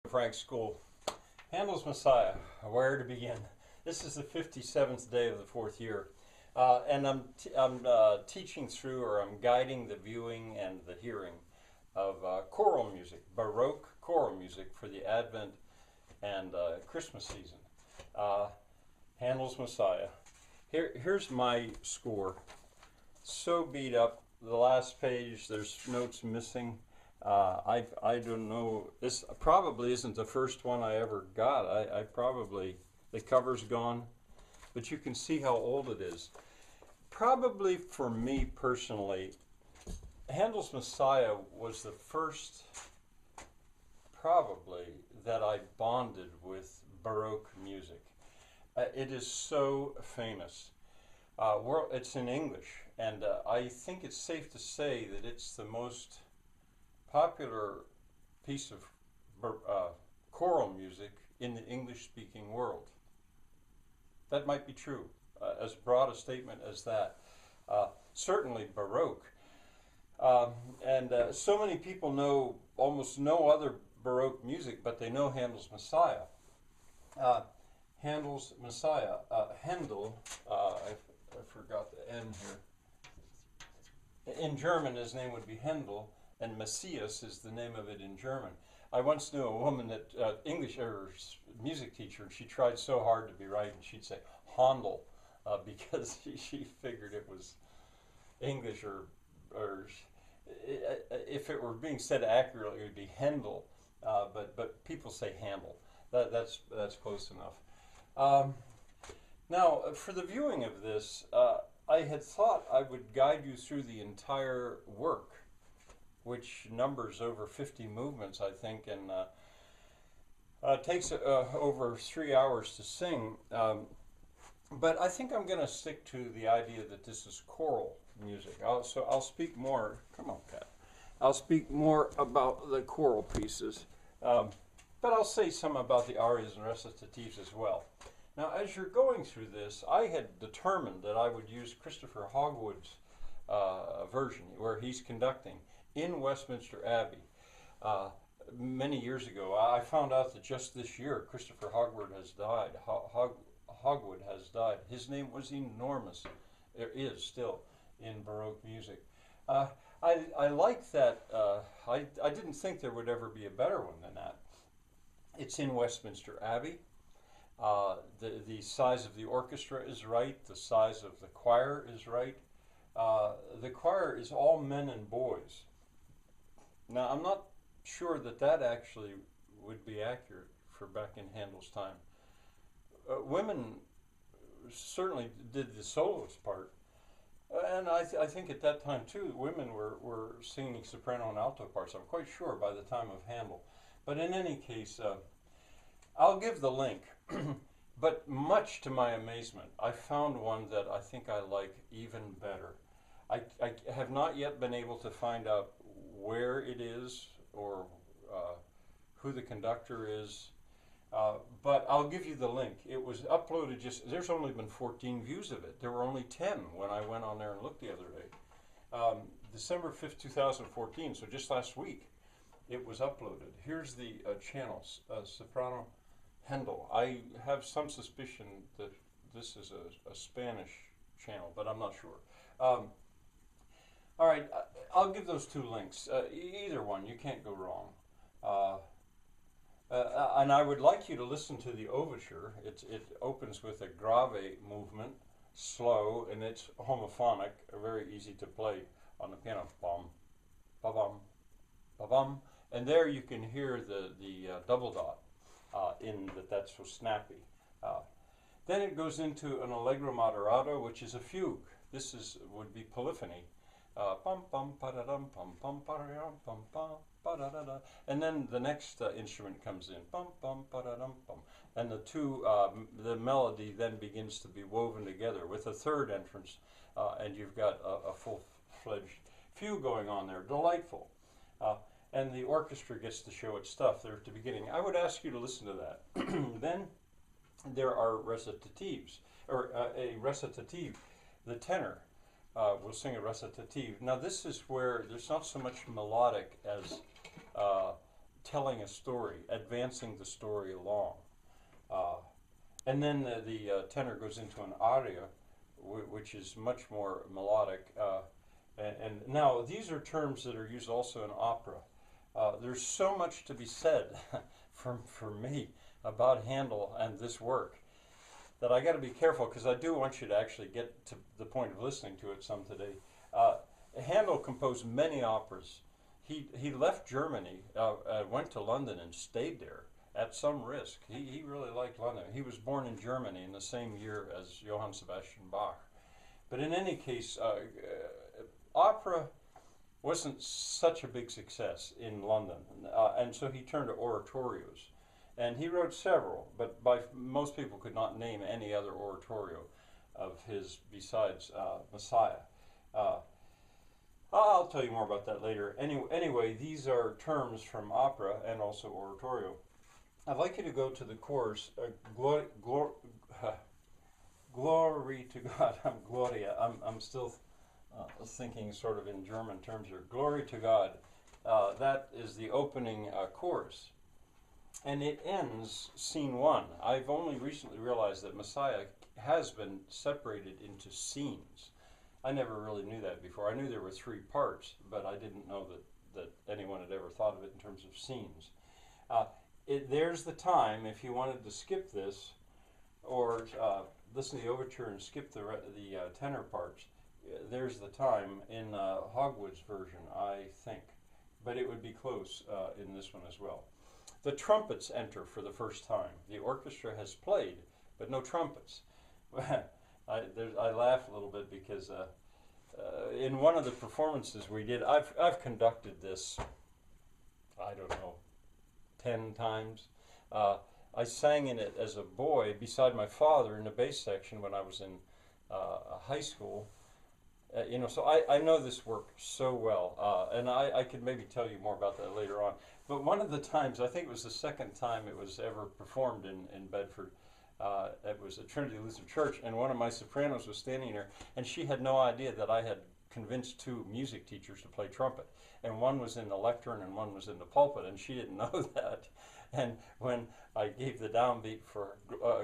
Frank School. Handel's Messiah, where to begin? This is the 57th day of the fourth year. And I'm teaching through, or I'm guiding the viewing and the hearing of choral music, Baroque choral music for the Advent and Christmas season. Handel's Messiah. Here's my score. So beat up. The last page, there's notes missing. I don't know. This probably isn't the first one I ever got. I probably, the cover's gone, but you can see how old it is. Probably for me personally, Handel's Messiah was the first, probably, that I bonded with Baroque music. It is so famous. It's in English, and I think it's safe to say that it's the most popular piece of choral music in the English-speaking world. That might be true, as broad a statement as that. Certainly Baroque. So many people know almost no other Baroque music, but they know Handel's Messiah. Handel's Messiah. Handel, I forgot the N here. In German, his name would be Handel, and Messias is the name of it in German. I once knew a woman that English music teacher, and she tried so hard to be right, and she'd say Handel because she figured it was English, or if it were being said accurately, it would be Handel. But people say Handel. That's close enough. Now, for the viewing of this, I had thought I would guide you through the entire work, which numbers over 50 movements, I think, and takes over 3 hours to sing. But I think I'm going to stick to the idea that this is choral music. So I'll speak more. Come on, Pat. I'll speak more about the choral pieces, but I'll say some about the arias and recitatives as well. Now, as you're going through this, I had determined that I would use Christopher Hogwood's version, where he's conducting in Westminster Abbey. Many years ago, I found out that just this year, Christopher Hogwood has died. Hogwood has died. His name was enormous. There is still in Baroque music. I like that. I didn't think there would ever be a better one than that. It's in Westminster Abbey. The size of the orchestra is right. The size of the choir is right. The choir is all men and boys. Now, I'm not sure that actually would be accurate for back in Handel's time. Women certainly did the soloist part. And I think at that time, too, women were singing soprano and alto parts, I'm quite sure, by the time of Handel. But in any case, I'll give the link. But much to my amazement, I found one that I think I like even better. I have not yet been able to find out where it is or who the conductor is, but I'll give you the link. It was uploaded there's only been 14 views of it. There were only 10 when I went on there and looked the other day. December 5th, 2014, so just last week, it was uploaded. Here's the channels, soprano Handel. I have some suspicion that this is a Spanish channel, but I'm not sure. All right, I'll give those two links. Either one, you can't go wrong. And I would like you to listen to the overture. It opens with a grave movement, slow, and it's homophonic, very easy to play on the piano. Bum, ba-bum, ba-bum. And there you can hear the double dot in that's so snappy. Then it goes into an allegro moderato, which is a fugue. This would be polyphony. Pum pum pa-da-dum, pum pum pa-da-dum, pum pum pa-da-da-da. And then the next instrument comes in. Pum pum pa-da-dum, pum. And the melody then begins to be woven together with a third entrance, and you've got a full-fledged fugue going on there. Delightful. And the orchestra gets to show its stuff there at the beginning. I would ask you to listen to that. Then there are recitatives, or a recitative. The tenor will sing a recitative. Now this is where there's not so much melodic as telling a story, advancing the story along. Uh, and then the tenor goes into an aria, which is much more melodic. And now these are terms that are used also in opera. There's so much to be said for me about Handel and this work that I got to be careful, because I do want you to actually get to the point of listening to it some today. Handel composed many operas. He left Germany, went to London and stayed there at some risk. He really liked London. He was born in Germany in the same year as Johann Sebastian Bach. But in any case, opera wasn't such a big success in London, and so he turned to oratorios. And he wrote several, but most people could not name any other oratorio of his besides Messiah. I'll tell you more about that later. Anyway, these are terms from opera and also oratorio. I'd like you to go to the chorus, glory to God. Gloria. I'm still thinking sort of in German terms here. Glory to God. That is the opening chorus. And it ends scene 1. I've only recently realized that Messiah has been separated into scenes. I never really knew that before. I knew there were 3 parts, but I didn't know that anyone had ever thought of it in terms of scenes. There's the time, if you wanted to skip this, or listen to the overture and skip the tenor parts, there's the time in Hogwood's version, I think. But it would be close in this one as well. The trumpets enter for the first time. The orchestra has played, but no trumpets. I laugh a little bit because in one of the performances we did, I've conducted this, I don't know, 10 times. I sang in it as a boy beside my father in the bass section when I was in high school. So I know this work so well, and I could maybe tell you more about that later on. But one of the times, I think it was the second time it was ever performed in Bedford, it was at Trinity Lutheran Church, and one of my sopranos was standing there, and she had no idea that I had convinced 2 music teachers to play trumpet. And one was in the lectern and one was in the pulpit, and she didn't know that. And when I gave the downbeat for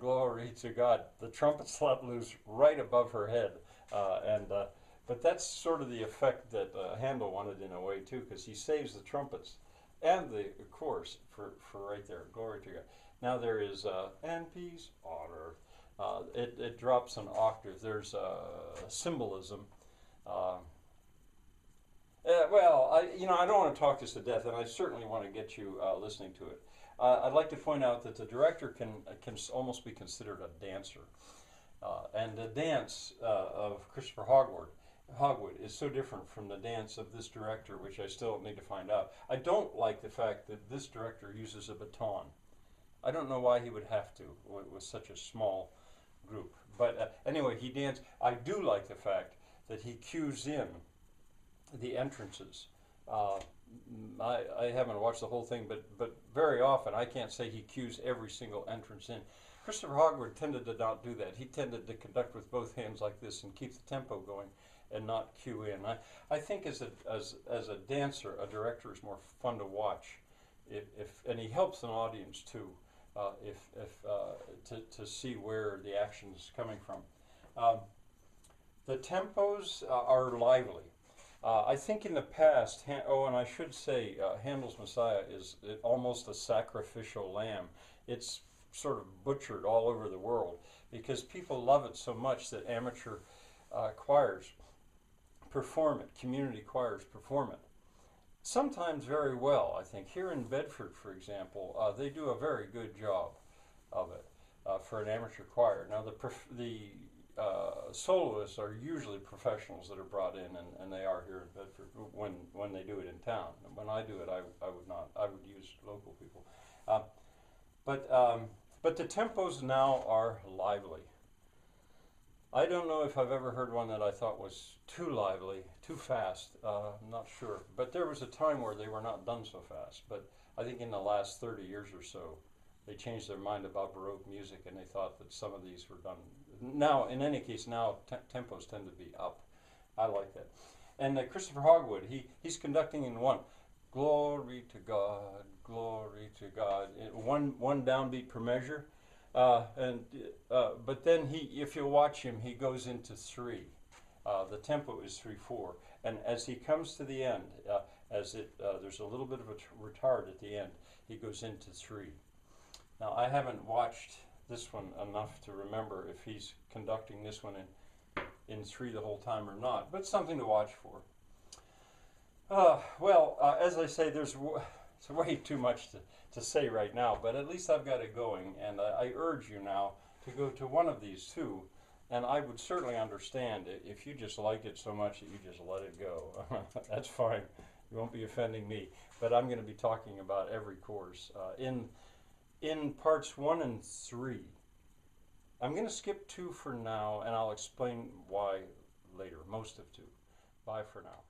Glory to God, the trumpets let loose right above her head. But that's sort of the effect that Handel wanted in a way too, because he saves the trumpets and the chorus for right there, Glory to God. Now there is and peace on earth. It drops an octave. There's symbolism. I don't want to talk this to death, and I certainly want to get you listening to it. I'd like to point out that the director can almost be considered a dancer. And the dance of Christopher Hogwood is so different from the dance of this director, which I still need to find out. I don't like the fact that this director uses a baton. I don't know why he would have to with such a small group. But anyway, he danced. I do like the fact that he cues in the entrances. I haven't watched the whole thing, but very often I can't say he cues every single entrance in. Christopher Hogwood tended to not do that. He tended to conduct with both hands like this and keep the tempo going and not cue in. I think as a dancer, a director is more fun to watch, and he helps an audience too, to see where the action is coming from. The tempos are lively. I think in the past, and I should say, Handel's Messiah is almost a sacrificial lamb. It's sort of butchered all over the world because people love it so much that amateur choirs perform it, community choirs perform it. Sometimes very well, I think. Here in Bedford, for example, they do a very good job of it for an amateur choir. Now, the soloists are usually professionals that are brought in, and they are here in Bedford when they do it in town. When I do it, I would not. I would use local people. But the tempos now are lively. I don't know if I've ever heard one that I thought was too lively, too fast. I'm not sure. But there was a time where they were not done so fast. But I think in the last 30 years or so, they changed their mind about Baroque music, and they thought that some of these were done. Now, in any case, now tempos tend to be up. I like that. And Christopher Hogwood, he's conducting in one. Glory to God, Glory to God. One downbeat per measure. But then if you watch him, he goes into 3. The tempo is 3/4, and as he comes to the end, there's a little bit of a retard at the end. He goes into 3. Now I haven't watched this one enough to remember if he's conducting this one in 3 the whole time or not, but something to watch for. As I say, it's way too much to say right now, but at least I've got it going, and I urge you now to go to one of these 2, and I would certainly understand it if you just liked it so much that you just let it go. That's fine. You won't be offending me, but I'm going to be talking about every course in parts 1 and 3. I'm going to skip 2 for now, and I'll explain why later, most of 2. Bye for now.